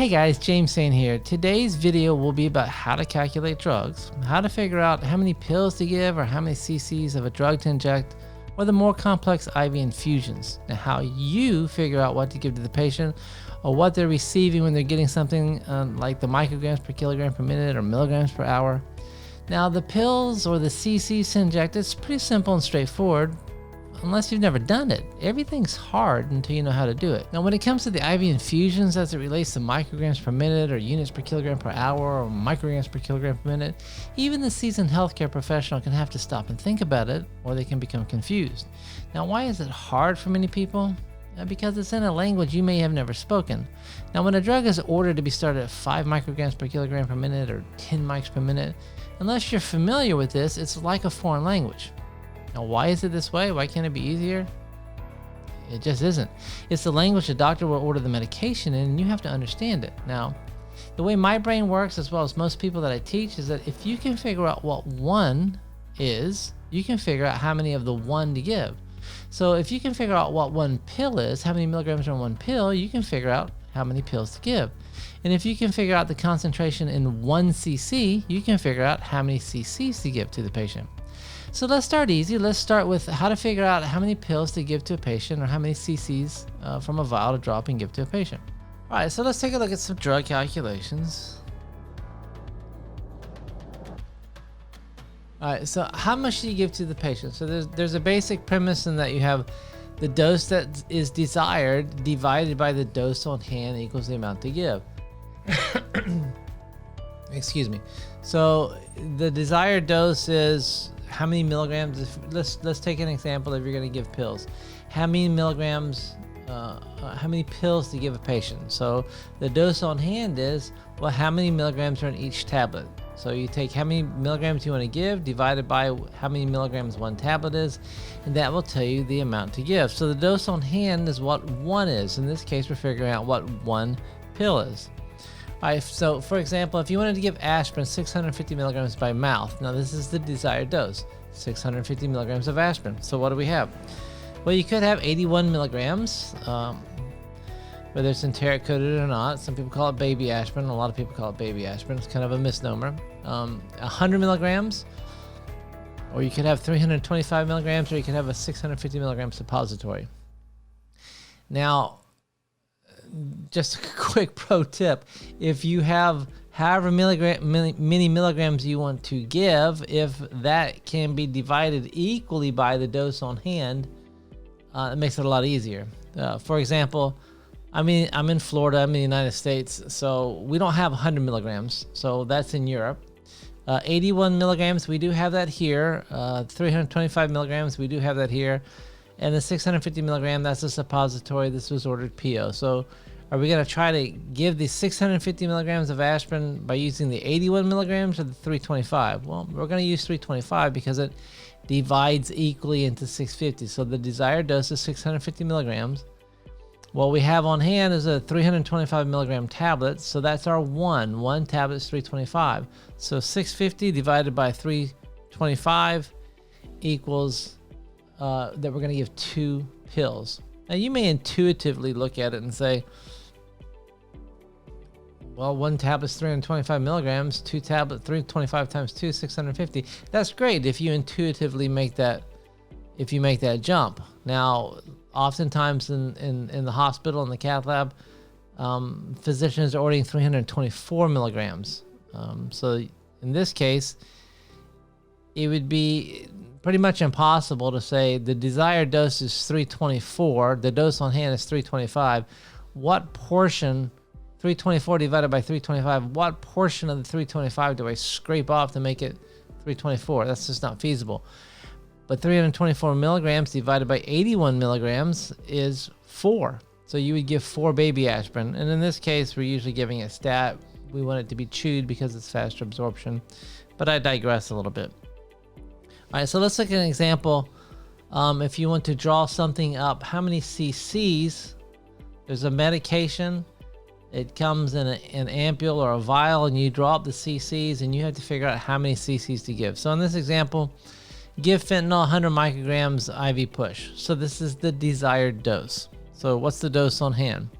Hey guys, James Sain here. Today's video will be about how to calculate drugs, how to figure out how many pills to give or how many cc's of a drug to inject, or the more complex IV infusions, and how you figure out what to give to the patient or what they're receiving when they're getting something like the micrograms per kilogram per minute or milligrams per hour. Now the pills or the cc's to inject, it's pretty simple and straightforward. Unless you've never done it. Everything's hard until you know how to do it. Now when it comes to the IV infusions as it relates to micrograms per minute or units per kilogram per hour or micrograms per kilogram per minute, even the seasoned healthcare professional can have to stop and think about it, or they can become confused. Now why is it hard for many people? Because it's in a language you may have never spoken. Now when a drug is ordered to be started at 5 micrograms per kilogram per minute or 10 mics per minute, unless you're familiar with this, it's like a foreign language. Now, why is it this way? Why can't it be easier? It just isn't. It's the language the doctor will order the medication in, and you have to understand it. Now, the way my brain works, as well as most people that I teach, is that if you can figure out what one is, you can figure out how many of the one to give. So if you can figure out what one pill is, how many milligrams are in one pill, you can figure out how many pills to give. And if you can figure out the concentration in 1 cc, you can figure out how many cc's to give to the patient. So let's start easy. Let's start with how to figure out how many pills to give to a patient or how many cc's from a vial to drop and give to a patient. All right, so let's take a look at some drug calculations. All right, so how much do you give to the patient? So there's a basic premise in that you have the dose that is desired divided by the dose on hand equals the amount to give. Excuse me. So the desired dose is how many milligrams. Let's take an example. If you're going to give pills, how many milligrams, how many pills to give a patient? So the dose on hand is, well, how many milligrams are in each tablet? So you take how many milligrams you want to give divided by how many milligrams one tablet is, and that will tell you the amount to give. So the dose on hand is what one is. In this case, we're figuring out what one pill is. All right, so for example, if you wanted to give aspirin 650 milligrams by mouth, now this is the desired dose, 650 milligrams of aspirin. So what do we have? Well, you could have 81 milligrams, whether it's enteric coated or not. Some people call it baby aspirin. A lot of people call it baby aspirin. It's kind of a misnomer. 100 milligrams, or you could have 325 milligrams, or you could have a 650 milligram suppository. Now, just a quick pro tip: if you have however many milligrams you want to give, if that can be divided equally by the dose on hand, it makes it a lot easier. For example, I'm in Florida, I'm in the United States, so we don't have 100 milligrams, so that's in Europe. 81 milligrams, we do have that here. 325 milligrams, we do have that here. And the 650 milligram, that's a suppository. This was ordered PO. So are we going to try to give the 650 milligrams of aspirin by using the 81 milligrams or the 325? Well, we're going to use 325 because it divides equally into 650. So the desired dose is 650 milligrams. What we have on hand is a 325 milligram tablet. So that's our one tablet is 325. So 650 divided by 325 equals that we're going to give 2 pills. Now you may intuitively look at it and say, well, 1 tablet is 325 milligrams, 2 tablet, 325 times 2, 650. That's great if you intuitively make that, jump. Now, oftentimes in the hospital, in the cath lab, physicians are ordering 324 milligrams. So in this case, it would be pretty much impossible to say the desired dose is 324, the dose on hand is 325. What portion, 324 divided by 325, what portion of the 325 do I scrape off to make it 324? That's just not feasible. But 324 milligrams divided by 81 milligrams is 4. So you would give 4 baby aspirin. And in this case, we're usually giving a stat. We want it to be chewed because it's faster absorption. But I digress a little bit. All right, so let's look at an example. If you want to draw something up, how many cc's? There's a medication. It comes in an ampule or a vial, and you draw up the cc's, and you have to figure out how many cc's to give. So in this example, give fentanyl 100 micrograms IV push. So this is the desired dose. So what's the dose on hand?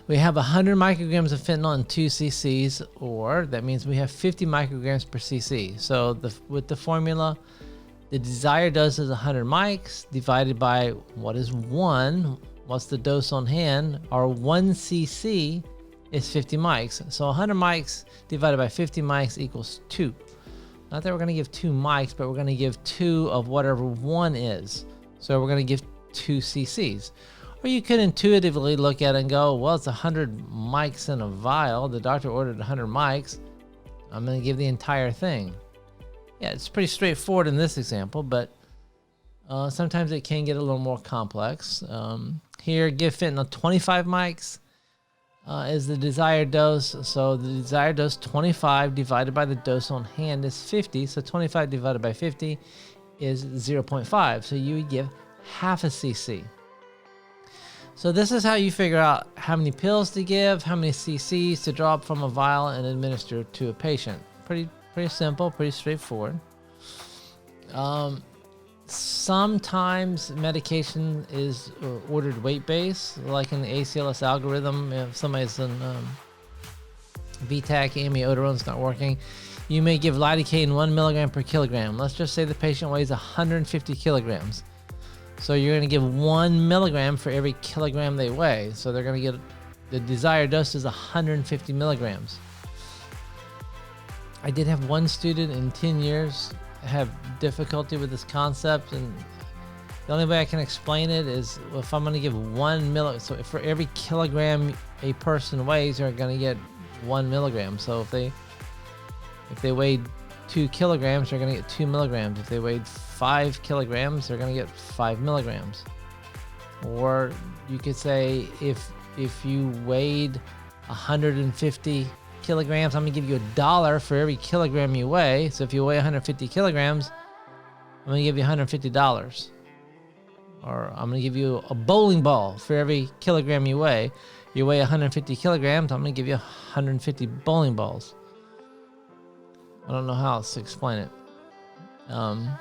We have 100 micrograms of fentanyl in 2 cc's, or that means we have 50 micrograms per cc. So with the formula, the desired dose is 100 mics divided by what is 1, what's the dose on hand, our 1 cc is 50 mics. So 100 mics divided by 50 mics equals 2. Not that we're going to give 2 mics, but we're going to give 2 of whatever 1 is. So we're going to give 2 cc's. Or you could intuitively look at it and go, well, it's 100 mics in a vial. The doctor ordered 100 mics. I'm going to give the entire thing. Yeah, it's pretty straightforward in this example, but sometimes it can get a little more complex. Here, give fentanyl 25 mics is the desired dose. So the desired dose, 25 divided by the dose on hand is 50. So 25 divided by 50 is 0.5. So you would give half a cc. So this is how you figure out how many pills to give, how many cc's to drop from a vial and administer to a patient. Pretty simple, pretty straightforward. Sometimes medication is ordered weight-based, like in the ACLS algorithm. If somebody's in VTAC, amiodarone's not working, you may give lidocaine 1 milligram per kilogram. Let's just say the patient weighs 150 kilograms. So you're going to give 1 milligram for every kilogram they weigh. So they're going to get, the desired dose is 150 milligrams. I did have one student in 10 years have difficulty with this concept, and the only way I can explain it is if I'm going to give 1 milligram, so for every kilogram a person weighs, they're going to get 1 milligram. So if they weighed 2 kilograms, they're going to get 2 milligrams. If they weighed 5 kilograms, they're going to get 5 milligrams. Or you could say if you weighed 150 kilograms, I'm going to give you $1 for every kilogram you weigh. So if you weigh 150 kilograms, I'm going to give you $150. Or I'm going to give you a bowling ball for every kilogram you weigh. You weigh 150 kilograms, I'm going to give you 150 bowling balls. I don't know how else to explain it. But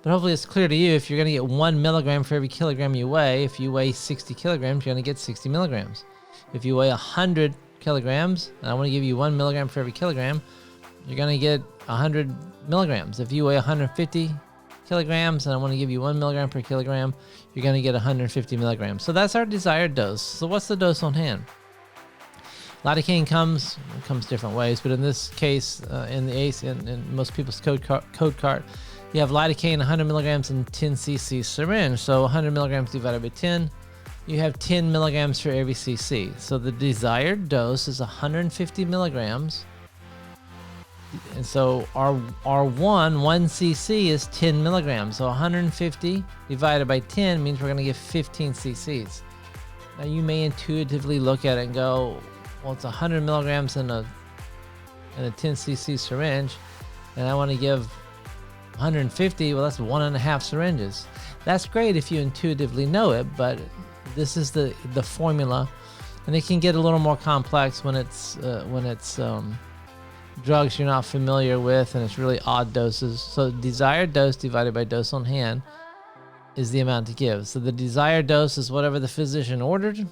hopefully it's clear to you. If you're going to get 1 milligram for every kilogram you weigh, if you weigh 60 kilograms, you're going to get 60 milligrams. If you weigh 100 kilograms, and I want to give you 1 milligram for every kilogram, you're going to get 100 milligrams. If you weigh 150 kilograms, and I want to give you 1 milligram per kilogram, you're going to get 150 milligrams. So that's our desired dose. So what's the dose on hand? Lidocaine comes different ways, but in this case, in the ACE, in most people's code card, you have lidocaine 100 milligrams in 10 cc syringe. So 100 milligrams divided by 10, you have 10 milligrams for every cc. So the desired dose is 150 milligrams. And so our 1 cc is 10 milligrams. So 150 divided by 10 means we're going to get 15 cc's. Now you may intuitively look at it and go, well, it's 100 milligrams in a 10 cc syringe, and I want to give 150. Well, that's 1.5 syringes. That's great if you intuitively know it, but this is the formula, and it can get a little more complex when it's drugs you're not familiar with, and it's really odd doses. So desired dose divided by dose on hand is the amount to give. So the desired dose is whatever the physician ordered.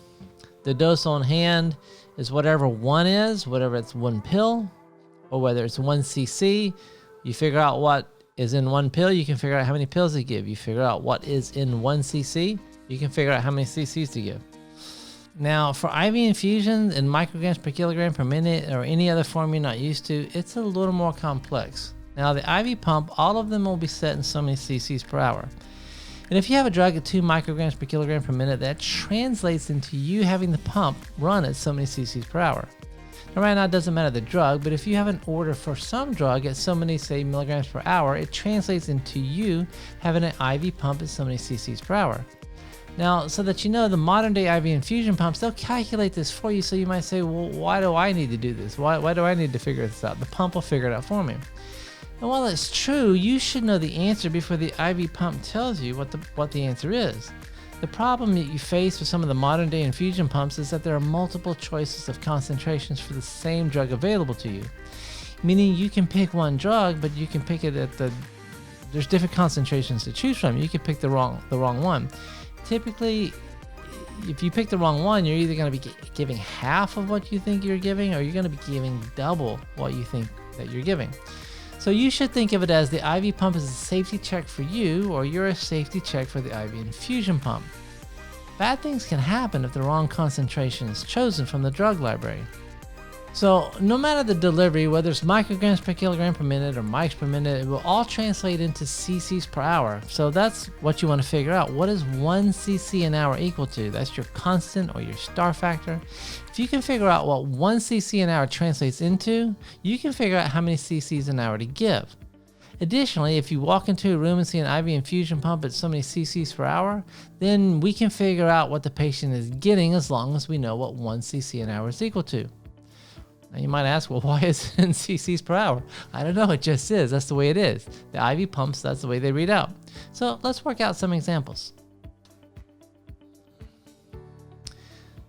The dose on hand is whatever 1 is, whatever it's 1 pill, or whether it's 1 cc. You figure out what is in 1 pill, you can figure out how many pills to give. You figure out what is in 1 cc, you can figure out how many cc's to give. Now, for IV infusions in micrograms per kilogram per minute or any other form you're not used to, it's a little more complex. Now, the IV pump, all of them will be set in so many cc's per hour. And if you have a drug at 2 micrograms per kilogram per minute, that translates into you having the pump run at so many cc's per hour. Now, right now, it doesn't matter the drug, but if you have an order for some drug at so many, say, milligrams per hour, it translates into you having an IV pump at so many cc's per hour. Now, so that you know, the modern day IV infusion pumps, they'll calculate this for you. So you might say, well, why do I need to do this? Why do I need to figure this out? The pump will figure it out for me. And while it's true, you should know the answer before the IV pump tells you what the answer is. The problem that you face with some of the modern day infusion pumps is that there are multiple choices of concentrations for the same drug available to you. Meaning you can pick one drug, but you can pick it there's different concentrations to choose from. You can pick the wrong one. Typically, if you pick the wrong one, you're either going to be giving half of what you think you're giving, or you're going to be giving double what you think that you're giving. So you should think of it as the IV pump is a safety check for you, or you're a safety check for the IV infusion pump. Bad things can happen if the wrong concentration is chosen from the drug library. So no matter the delivery, whether it's micrograms per kilogram per minute or mics per minute, it will all translate into cc's per hour. So that's what you want to figure out. What is 1 cc an hour equal to? That's your constant or your star factor. If you can figure out what 1 cc an hour translates into, you can figure out how many cc's an hour to give. Additionally, if you walk into a room and see an IV infusion pump at so many cc's per hour, then we can figure out what the patient is getting as long as we know what 1 cc an hour is equal to. Now you might ask, well, why is it in cc's per hour? I don't know, it just is. That's the way it is. The IV pumps, that's the way they read out. So let's work out some examples.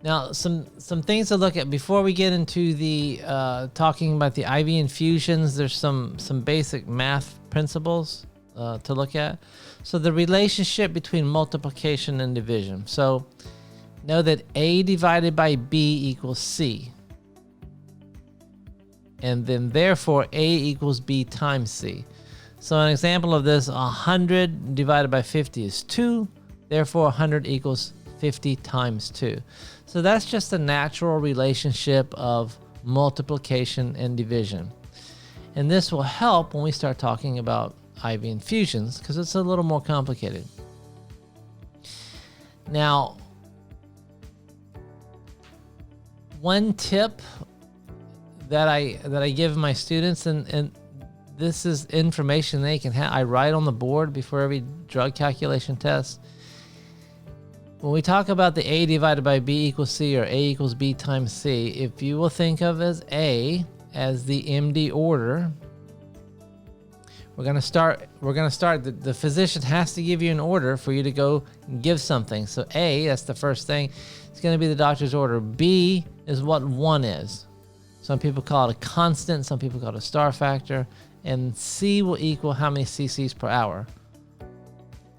Now, some things to look at before we get into the talking about the IV infusions. There's some basic math principles to look at. So the relationship between multiplication and division. So know that A divided by B equals C. And then therefore A equals B times C. So an example of this, 100 divided by 50 is 2. Therefore 100 equals 50 times 2. So that's just a natural relationship of multiplication and division. And this will help when we start talking about IV infusions, because it's a little more complicated. Now, one tip that I give my students, and this is information they can have. I write on the board before every drug calculation test. When we talk about the A divided by B equals C, or A equals B times C, if you will think of as A as the MD order, we're gonna start. The physician has to give you an order for you to go give something. So A, that's the first thing. It's gonna be the doctor's order. B is what 1 is. Some people call it a constant, some people call it a star factor, and C will equal how many cc's per hour.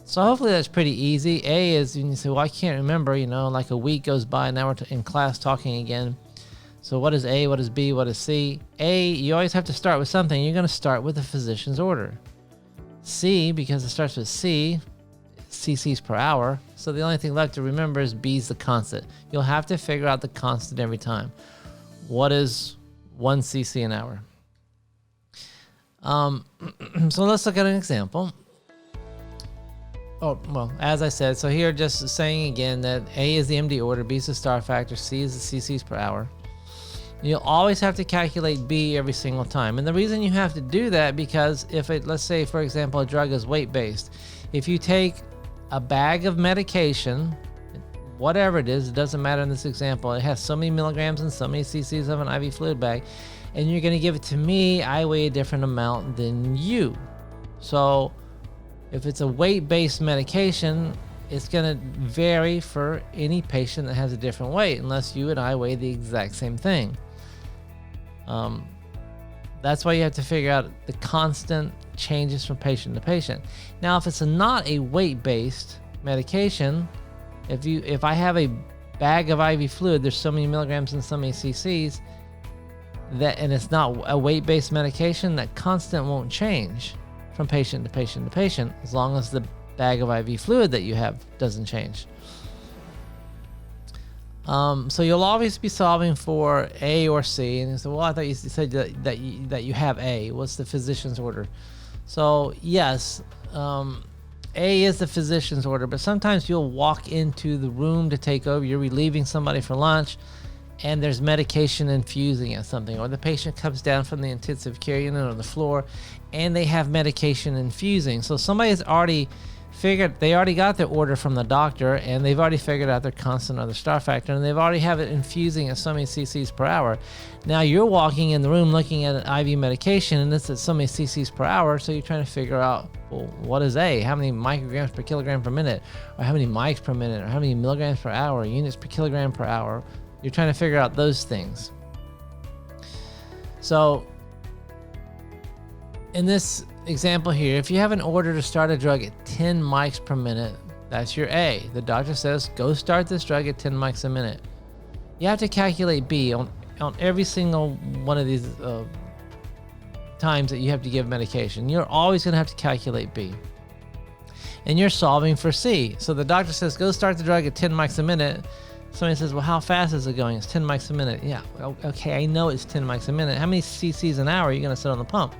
So hopefully that's pretty easy. A is, and you say, well, I can't remember, like a week goes by, now we're in class talking again. So what is A, what is B, what is C? A, you always have to start with something. You're gonna start with the physician's order. C, because it starts with C, cc's per hour. So the only thing left to remember is B is the constant. You'll have to figure out the constant every time. What is 1 cc an hour? So let's look at an example. Oh, well, as I said, so here just saying again that A is the MD order, B is the star factor, C is the cc's per hour. You'll always have to calculate B every single time. And the reason you have to do that, because if it, let's say, for example, a drug is weight-based. If you take a bag of medication, whatever it is, it doesn't matter in this example, it has so many milligrams and so many cc's of an IV fluid bag, and you're gonna give it to me, I weigh a different amount than you. So if it's a weight-based medication, it's gonna vary for any patient that has a different weight, unless you and I weigh the exact same thing. That's why you have to figure out the constant changes from patient to patient. Now, if it's not a weight-based medication, if I have a bag of IV fluid, there's so many milligrams and so many cc's, and it's not a weight-based medication, that constant won't change from patient to patient to patient, as long as the bag of IV fluid that you have doesn't change. So you'll always be solving for A or C, and you say, well, I thought you said that you have A. What's the physician's order? So yes, A is the physician's order, but sometimes you'll walk into the room to take over. You're relieving somebody for lunch, and there's medication infusing at something, or the patient comes down from the intensive care unit on the floor, and they have medication infusing. So somebody's already they already got their order from the doctor, and they've already figured out their constant or their star factor, and they've already have it infusing at so many cc's per hour. Now you're walking in the room looking at an IV medication, and it's at so many cc's per hour, so you're trying to figure out, well, what is A? How many micrograms per kilogram per minute, or how many mics per minute, or how many milligrams per hour, or units per kilogram per hour? You're trying to figure out those things. So in this example here, if you have an order to start a drug at 10 mics per minute, That's your A. The doctor says, go start this drug at 10 mics a minute. You have to calculate B on every single one of these times that you have to give medication. You're always going to have to calculate B. And you're solving for C. So the doctor says, go start the drug at 10 mics a minute. Somebody says, well, how fast is it going? It's 10 mics a minute. Yeah, okay, I know it's 10 mics a minute. How many cc's an hour are you going to sit on the pump?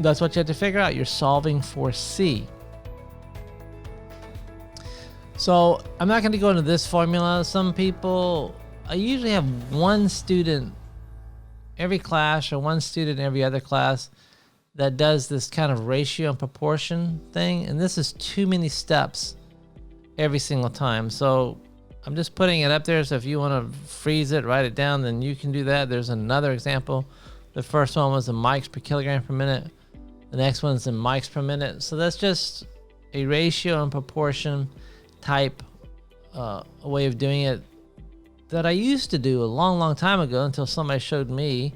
That's what you have to figure out. You're solving for C. So I'm not going to go into this formula. Some people, I usually have one student every class or one student every other class that does this kind of ratio and proportion thing. And this is too many steps every single time. So I'm just putting it up there. So if you want to freeze it, write it down, then you can do that. There's another example. The first one was in mics per kilogram per minute. The next one's in mics per minute. So that's just a ratio and proportion type way of doing it that I used to do a long time ago until somebody showed me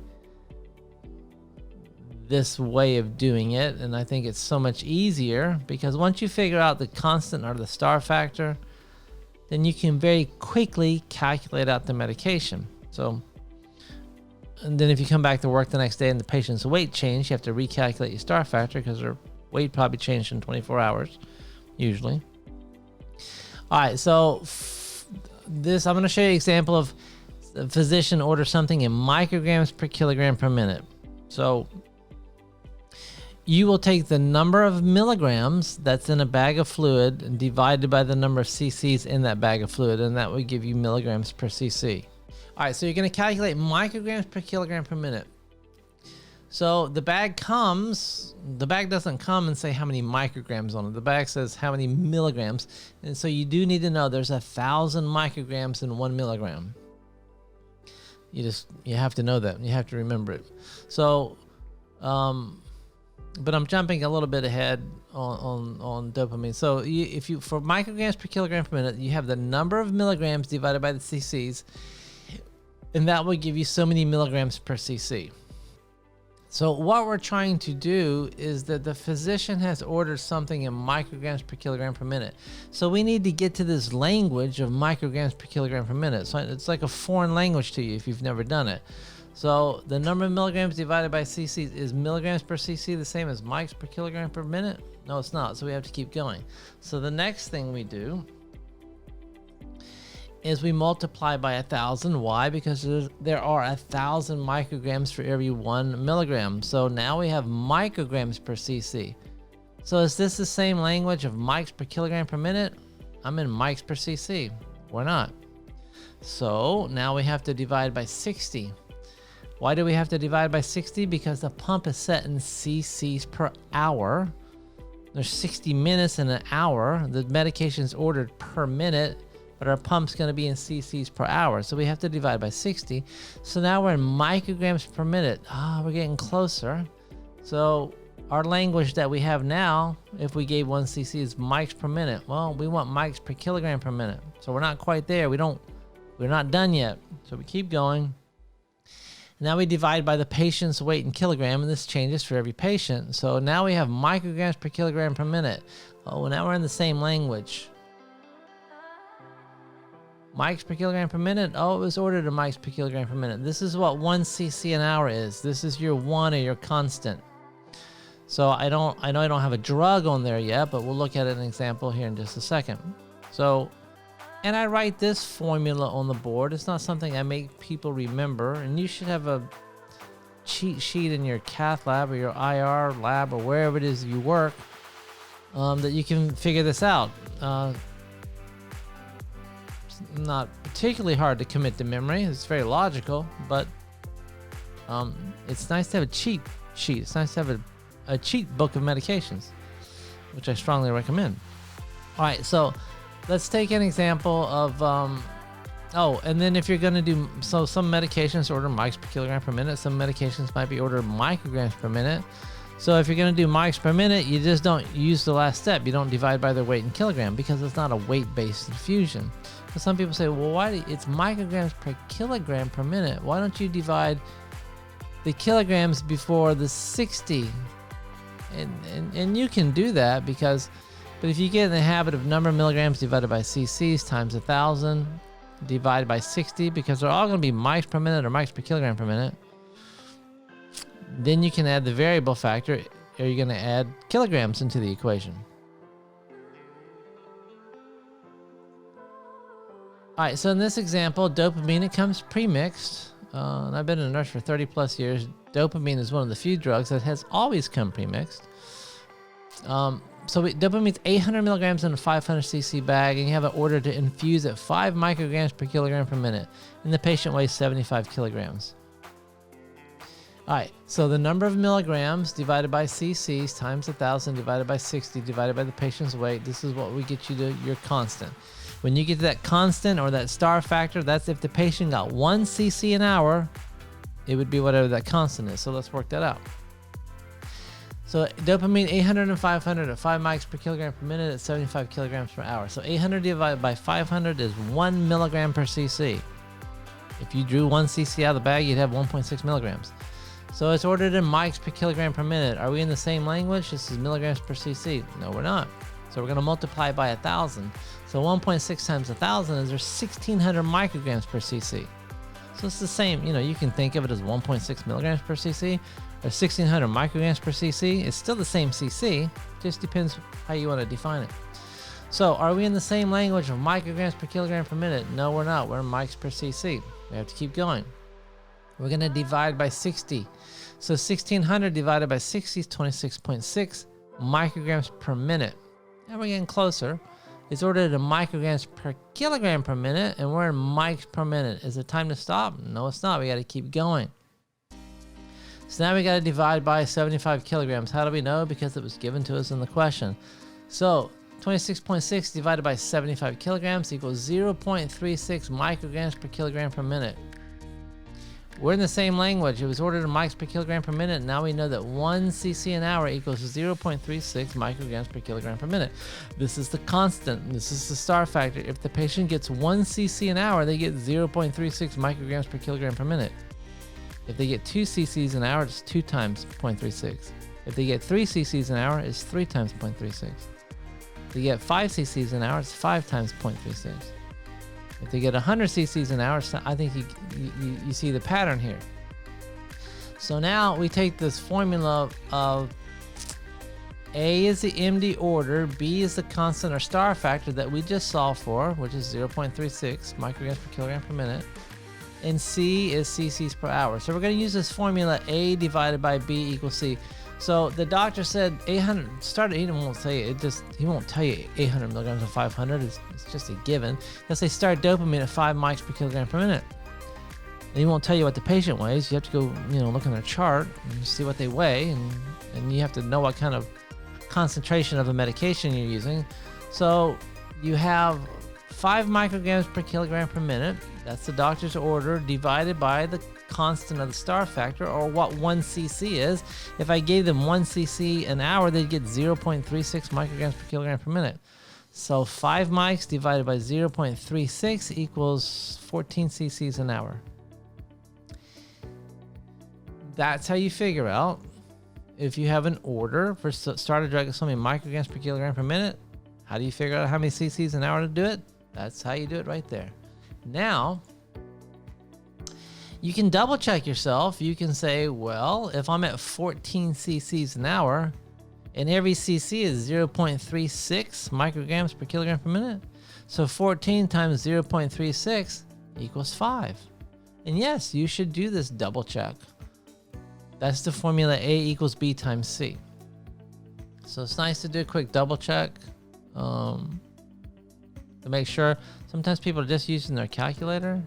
this way of doing it. And I think it's so much easier because once you figure out the constant or the star factor, then you can very quickly calculate out the medication. So, and then if you come back to work the next day and the patient's weight changed, you have to recalculate your star factor because their weight probably changed in 24 hours, usually. All right, so this, I'm going to show you an example of a physician orders something in micrograms per kilogram per minute. So you will take the number of milligrams that's in a bag of fluid and divided by the number of cc's in that bag of fluid, and that would give you milligrams per cc. All right, so you're going to calculate micrograms per kilogram per minute. So the bag doesn't come and say how many micrograms on it. The bag says how many milligrams. And so you do need to know there's 1,000 micrograms in 1 milligram. You have to know that. You have to remember it. So, but I'm jumping a little bit ahead on dopamine. So if you for micrograms per kilogram per minute, you have the number of milligrams divided by the cc's, and that will give you so many milligrams per cc. So what we're trying to do is that the physician has ordered something in micrograms per kilogram per minute. So we need to get to this language of micrograms per kilogram per minute. So it's like a foreign language to you if you've never done it. So the number of milligrams divided by cc is milligrams per cc the same as mics per kilogram per minute? No, it's not. So we have to keep going. So the next thing we do is we multiply by 1,000. Why? Because there are 1,000 micrograms for every 1 milligram. So now we have micrograms per cc. So is this the same language of mics per kilogram per minute? I'm in mics per cc. We're not. So now we have to divide by 60. Why do we have to divide by 60? Because the pump is set in cc's per hour. There's 60 minutes in an hour. The medication is ordered per minute, but our pump's going to be in cc's per hour. So we have to divide by 60. So now we're in micrograms per minute. We're getting closer. So our language that we have now, if we gave 1 cc, is mics per minute. Well, we want mics per kilogram per minute. So we're not quite there. We're not done yet. So we keep going. Now we divide by the patient's weight in kilogram, and this changes for every patient. So now we have micrograms per kilogram per minute. Oh, now we're in the same language. Mics per kilogram per minute. Oh, it was ordered in mics per kilogram per minute. This is what 1 cc an hour is. This is your 1 or your constant. So I know I don't have a drug on there yet, but we'll look at an example here in just a second. So, and I write this formula on the board. It's not something I make people remember, and you should have a cheat sheet in your cath lab or your IR lab or wherever it is you work that you can figure this out. Not particularly hard to commit to memory. It's very logical, but it's nice to have a cheat sheet. It's nice to have a cheat book of medications, which I strongly recommend. All right, so let's take an example of, and then if you're going to do, so some medications order mics per kilogram per minute. Some medications might be ordered micrograms per minute. So if you're going to do mics per minute, you just don't use the last step. You don't divide by their weight in kilogram because it's not a weight-based infusion. But some people say, well, it's micrograms per kilogram per minute. Why don't you divide the kilograms before the 60? And you can do that because But if you get in the habit of number of milligrams divided by cc's times 1,000 divided by 60, because they're all going to be mics per minute or mics per kilogram per minute, then you can add the variable factor, or you're going to add kilograms into the equation. All right, so in this example, dopamine, it comes pre-mixed. And I've been a nurse for 30 plus years. Dopamine is one of the few drugs that has always come pre-mixed. Dopamine's 800 milligrams in a 500 cc bag, and you have an order to infuse at 5 micrograms per kilogram per minute, and the patient weighs 75 kilograms. All right, so the number of milligrams divided by cc's times 1,000 divided by 60 divided by the patient's weight, this is what we get you to your constant. When you get to that constant or that star factor, that's if the patient got 1 cc an hour, it would be whatever that constant is. So let's work that out. So dopamine 800 and 500 at 5 mics per kilogram per minute at 75 kilograms per hour. So 800 divided by 500 is 1 milligram per cc. If you drew 1 cc out of the bag, you'd have 1.6 milligrams. So it's ordered in mics per kilogram per minute. Are we in the same language? This is milligrams per cc. No, we're not. So we're going to multiply by 1,000. So 1.6 times 1,000 is 1,600 micrograms per cc. So it's the same, you can think of it as 1.6 milligrams per cc or 1,600 micrograms per cc. It's still the same cc, just depends how you want to define it. So are we in the same language of micrograms per kilogram per minute? No, we're not. We're in mics per cc. We have to keep going. We're going to divide by 60. So 1,600 divided by 60 is 26.6 micrograms per minute. Now we're getting closer. It's ordered in micrograms per kilogram per minute, and we're in mics per minute. Is it time to stop? No, it's not. We got to keep going. So now we got to divide by 75 kilograms. How do we know? Because it was given to us in the question. So 26.6 divided by 75 kilograms equals 0.36 micrograms per kilogram per minute. We're in the same language. It was ordered in mics per kilogram per minute. Now we know that 1 cc an hour equals 0.36 micrograms per kilogram per minute. This is the constant. This is the star factor. If the patient gets 1 cc an hour, they get 0.36 micrograms per kilogram per minute. If they get 2 cc's an hour, it's 2 times 0.36. If they get 3 cc's an hour, it's 3 times 0.36. If they get 5 cc's an hour, it's 5 times 0.36. If they get 100 cc's an hour, I think you see the pattern here. So now we take this formula of A is the MD order, B is the constant or star factor that we just solved for, which is 0.36 micrograms per kilogram per minute, and C is cc's per hour. So we're going to use this formula A divided by B equals C. So the doctor said 800, he won't say it, he won't tell you 800 milligrams or 500, it's just a given. He'll say start dopamine at 5 mics per kilogram per minute. And he won't tell you what the patient weighs. You have to go, look in their chart and see what they weigh, and you have to know what kind of concentration of a medication you're using. So you have 5 micrograms per kilogram per minute. That's the doctor's order divided by the constant of the star factor, or what 1 cc is. If I gave them 1 cc an hour, they'd get 0.36 micrograms per kilogram per minute. So 5 mics divided by 0.36 equals 14 cc's an hour. That's how you figure out if you have an order for start a drug at so many micrograms per kilogram per minute. How do you figure out how many cc's an hour to do it? That's how you do it right there. Now, you can double check yourself. You can say, well, if I'm at 14 cc's an hour and every cc is 0.36 micrograms per kilogram per minute, so 14 times 0.36 equals 5. And yes, you should do this double check. That's the formula A equals B times C. So it's nice to do a quick double check to make sure. Sometimes people are just using their calculator.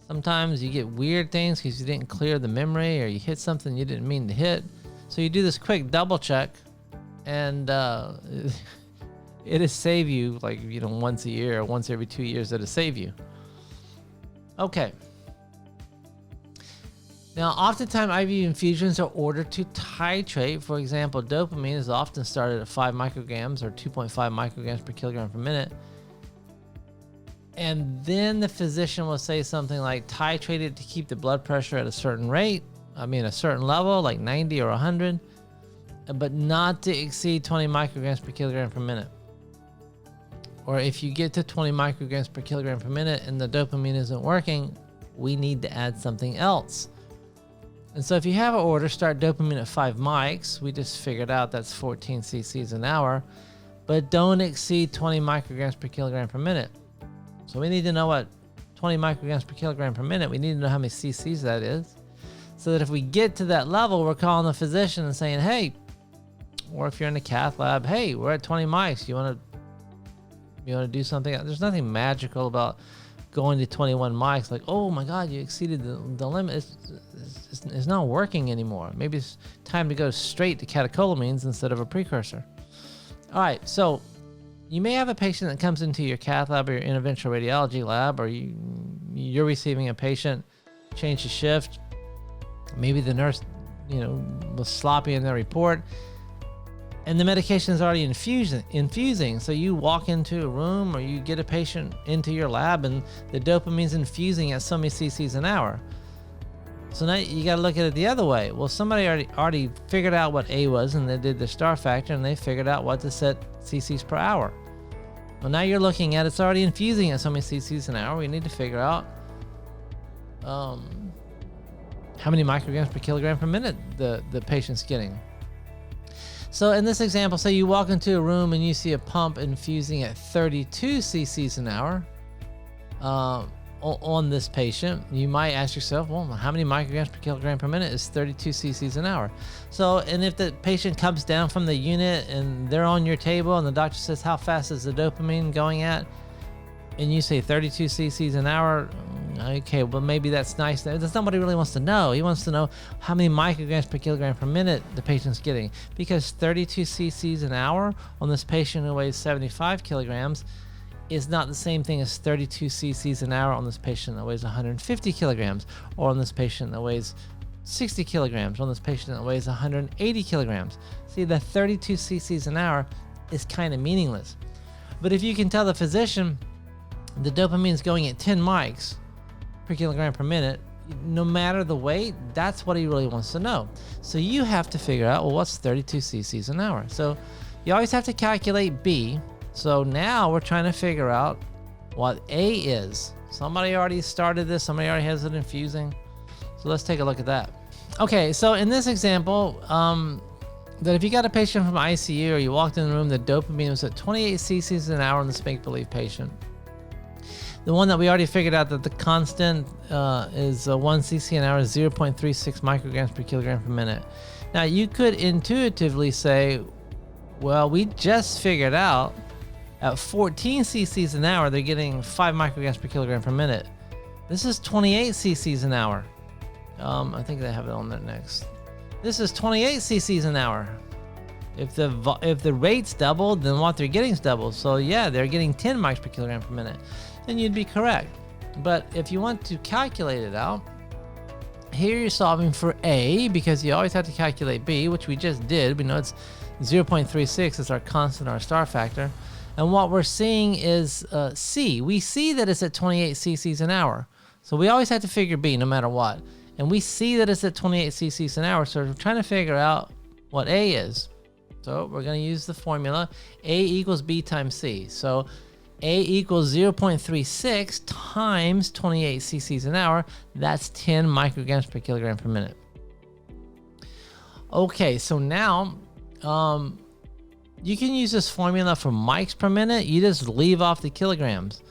Sometimes you get weird things because you didn't clear the memory, or you hit something you didn't mean to hit. So you do this quick double check, and it'll save you once a year or once every 2 years. It'll save you. Okay. Now, oftentimes IV infusions are ordered to titrate. For example, dopamine is often started at 5 micrograms or 2.5 micrograms per kilogram per minute. And then the physician will say something like titrate it to keep the blood pressure at a certain rate. A certain level, like 90 or 100. but not to exceed 20 micrograms per kilogram per minute. Or if you get to 20 micrograms per kilogram per minute and the dopamine isn't working, we need to add something else. And so if you have an order, start dopamine at 5 mics. We just figured out that's 14 cc's an hour, but don't exceed 20 micrograms per kilogram per minute. So we need to know what 20 micrograms per kilogram per minute, we need to know how many cc's that is. So that if we get to that level, we're calling the physician and saying, hey, or if you're in the cath lab, hey, we're at 20 mics. You want to do something? There's nothing magical about going to 21 mics. Like, oh my God, you exceeded the limit. It's not working anymore. Maybe it's time to go straight to catecholamines instead of a precursor. All right, so you may have a patient that comes into your cath lab or your interventional radiology lab, or you're receiving a patient, change the shift. Maybe the nurse, was sloppy in their report, and the medication is already infusing. So you walk into a room or you get a patient into your lab and the dopamine's infusing at so many cc's an hour. So now you got to look at it the other way. Well, somebody already figured out what A was, and they did the star factor, and they figured out what to set cc's per hour. Well, now you're looking at it's already infusing at so many cc's an hour. We need to figure out how many micrograms per kilogram per minute the patient's getting. So in this example, say you walk into a room and you see a pump infusing at 32 cc's an hour on this patient. You might ask yourself, well, how many micrograms per kilogram per minute is 32 cc's an hour? So, and if the patient comes down from the unit and they're on your table and the doctor says, how fast is the dopamine going at? And you say 32 cc's an hour, okay, well, maybe that's nice. That's not what he really wants to know. He wants to know how many micrograms per kilogram per minute the patient's getting, because 32 cc's an hour on this patient who weighs 75 kilograms is not the same thing as 32 cc's an hour on this patient that weighs 150 kilograms, or on this patient that weighs 60 kilograms, on this patient that weighs 180 kilograms. See, the 32 cc's an hour is kind of meaningless. But if you can tell the physician the dopamine is going at 10 mics per kilogram per minute, no matter the weight, that's what he really wants to know. So you have to figure out, well, what's 32 cc's an hour? So you always have to calculate B. So now we're trying to figure out what A is. Somebody already started this. Somebody already has it infusing. So let's take a look at that. Okay, so in this example, that if you got a patient from ICU or you walked in the room, the dopamine was at 28 cc's an hour on this make-believe patient. The one that we already figured out that the constant is 1 cc an hour is 0.36 micrograms per kilogram per minute. Now you could intuitively say, well, we just figured out at 14 cc's an hour, they're getting 5 micrograms per kilogram per minute. This is 28 cc's an hour. I think they have it on there next. This is 28 cc's an hour. If the rate's doubled, then what they're getting is doubled. So yeah, they're getting 10 mics per kilogram per minute. Then you'd be correct. But if you want to calculate it out, here you're solving for A, because you always have to calculate B, which we just did. We know it's 0.36 is our constant, our star factor. And what we're seeing is C. We see that it's at 28 cc's an hour. So we always have to figure B no matter what. And we see that it's at 28 cc's an hour. So we're trying to figure out what A is. So we're going to use the formula A equals B times C. So A equals 0.36 times 28 cc's an hour. That's 10 micrograms per kilogram per minute. Okay, so now you can use this formula for mics per minute. You just leave off the kilograms.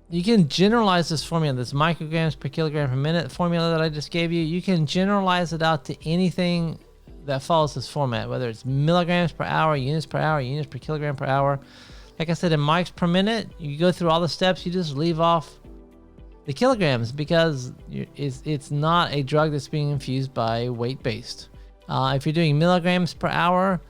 You can generalize this formula, this micrograms per kilogram per minute formula that I just gave you. You can generalize it out to anything that follows this format, whether it's milligrams per hour, units per kilogram per hour. Like I said, in mics per minute, you go through all the steps, you just leave off the kilograms because it's not a drug that's being infused by weight-based. If you're doing milligrams per hour,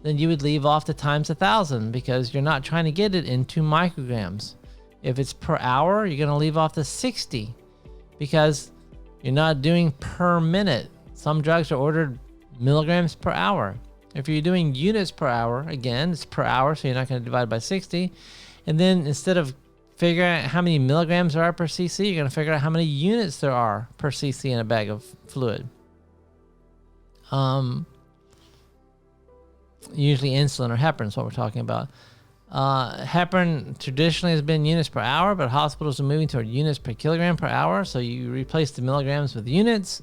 then you would leave off the times 1,000 because you're not trying to get it into micrograms. If it's per hour, you're going to leave off the 60 because you're not doing per minute. Some drugs are ordered milligrams per hour. If you're doing units per hour, again, it's per hour, so you're not going to divide by 60. And then instead of figuring out how many milligrams there are per cc, you're going to figure out how many units there are per cc in a bag of fluid. usually insulin or heparin is what we're talking about. Heparin traditionally has been units per hour, but hospitals are moving toward units per kilogram per hour. So you replace the milligrams with units.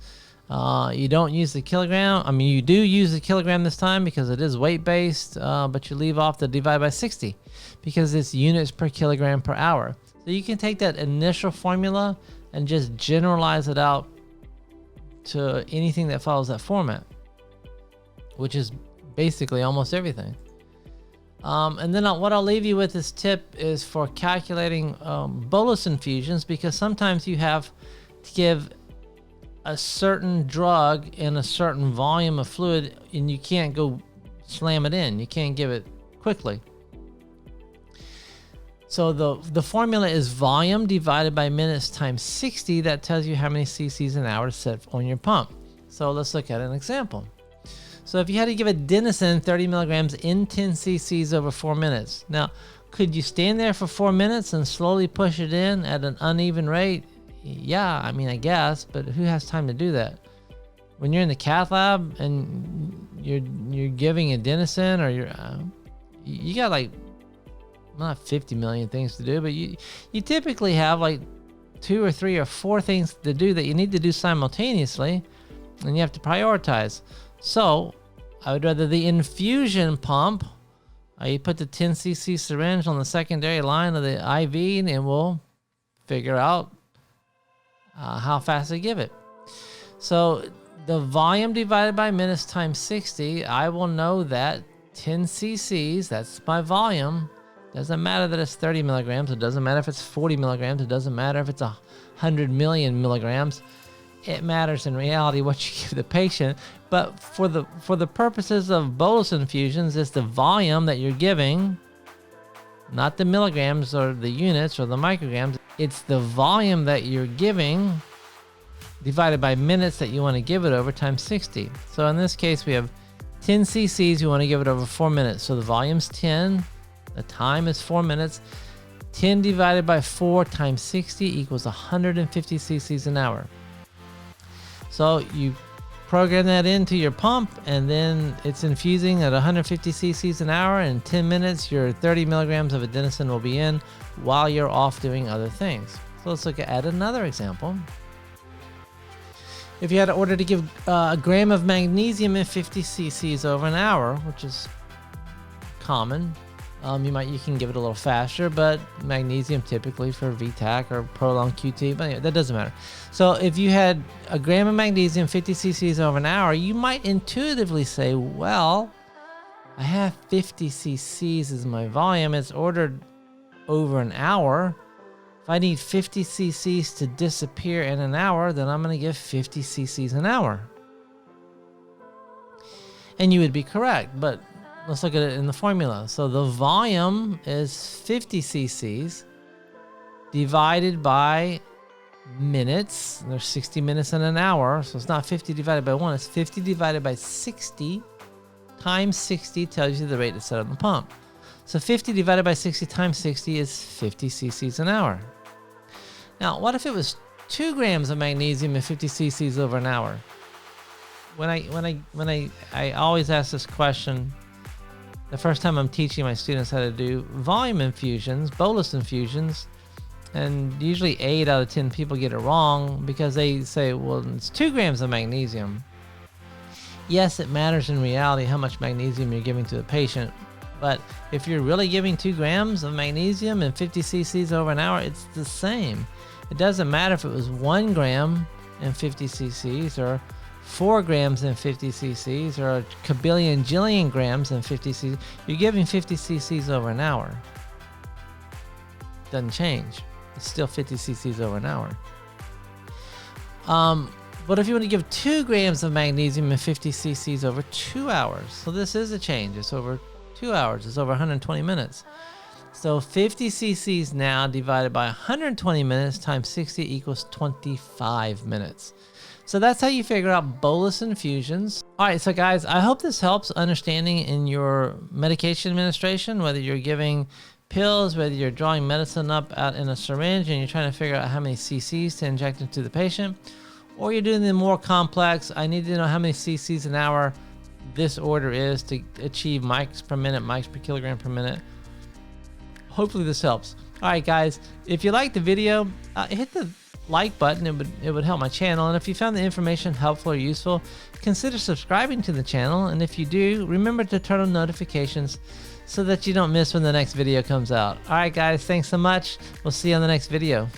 You don't use the kilogram. I mean, you do use the kilogram this time because it is weight-based, but you leave off the divide by 60 because it's units per kilogram per hour. So you can take that initial formula and just generalize it out to anything that follows that format, which is basically almost everything. And then what I'll leave you with this tip is for calculating bolus infusions, because sometimes you have to give a certain drug in a certain volume of fluid and you can't go slam it in. You can't give it quickly. So the formula is volume divided by minutes times 60. That tells you how many cc's an hour to set on your pump. So let's look at an example. So if you had to give adenosine 30 milligrams in 10 cc's over 4 minutes. Now, could you stand there for 4 minutes and slowly push it in at an uneven rate? Yeah, I mean, I guess, but who has time to do that? When you're in the cath lab and you're giving adenosine, or you got like not 50 million things to do, but you typically have like 2 or 3 or 4 things to do that you need to do simultaneously, and you have to prioritize. So I would rather the infusion pump. You put the 10 cc syringe on the secondary line of the IV, and we'll figure out how fast to give it. So the volume divided by minutes times 60, I will know that 10 cc's, that's my volume. Doesn't matter that it's 30 milligrams. It doesn't matter if it's 40 milligrams. It doesn't matter if it's 100 million milligrams. It matters in reality what you give the patient. But for the purposes of bolus infusions, it's the volume that you're giving, not the milligrams or the units or the micrograms. It's the volume that you're giving divided by minutes that you want to give it over times 60. So in this case, we have 10 cc's. You want to give it over 4 minutes. So the volume's 10. The time is 4 minutes. 10 divided by 4 times 60 equals 150 cc's an hour. So you program that into your pump, and then it's infusing at 150 cc's an hour. In 10 minutes, your 30 milligrams of adenosine will be in while you're off doing other things. So let's look at another example. If you had an order to give a gram of magnesium in 50 cc's over an hour, which is common, you can give it a little faster, but magnesium typically for VTAC or prolonged QT, but yeah, that doesn't matter. So if you had a gram of magnesium, 50 cc's over an hour, you might intuitively say, well, I have 50 cc's as my volume. It's ordered over an hour. If I need 50 cc's to disappear in an hour, then I'm going to give 50 cc's an hour. And you would be correct, but let's look at it in the formula. So the volume is 50 cc's divided by minutes. There's 60 minutes in an hour, so it's not 50 divided by 1. It's 50 divided by 60 times 60 tells you the rate to set on the pump. So 50 divided by 60 times 60 is 50 cc's an hour. Now, what if it was 2 grams of magnesium and 50 cc's over an hour? When I always ask this question the first time I'm teaching my students how to do volume infusions, bolus infusions, and usually 8 out of 10 people get it wrong because they say, well, it's 2 grams of magnesium. Yes, it matters in reality how much magnesium you're giving to the patient, but if you're really giving 2 grams of magnesium and 50 cc's over an hour, it's the same. It doesn't matter if it was 1 gram and 50 cc's or 4 grams and 50 cc's or a kabillion jillion grams and 50 cc's. You're giving 50 cc's over an hour. Doesn't change. It's still 50 cc's over an hour. But if you want to give 2 grams of magnesium and 50 cc's over 2 hours, so this is a change. It's over 2 hours. It's over 120 minutes. So 50 cc's now divided by 120 minutes times 60 equals 25 minutes. So that's how you figure out bolus infusions. All right, so guys, I hope this helps understanding in your medication administration, whether you're giving pills, whether you're drawing medicine up out in a syringe and you're trying to figure out how many cc's to inject into the patient, or you're doing the more complex, I need to know how many cc's an hour this order is to achieve mics per minute, mics per kilogram per minute. Hopefully this helps. All right, guys, if you liked the video, hit the like button. It would help my channel. And if you found the information helpful or useful, consider subscribing to the channel. And if you do, remember to turn on notifications so that you don't miss when the next video comes out. All right, guys, thanks so much. We'll see you on the next video.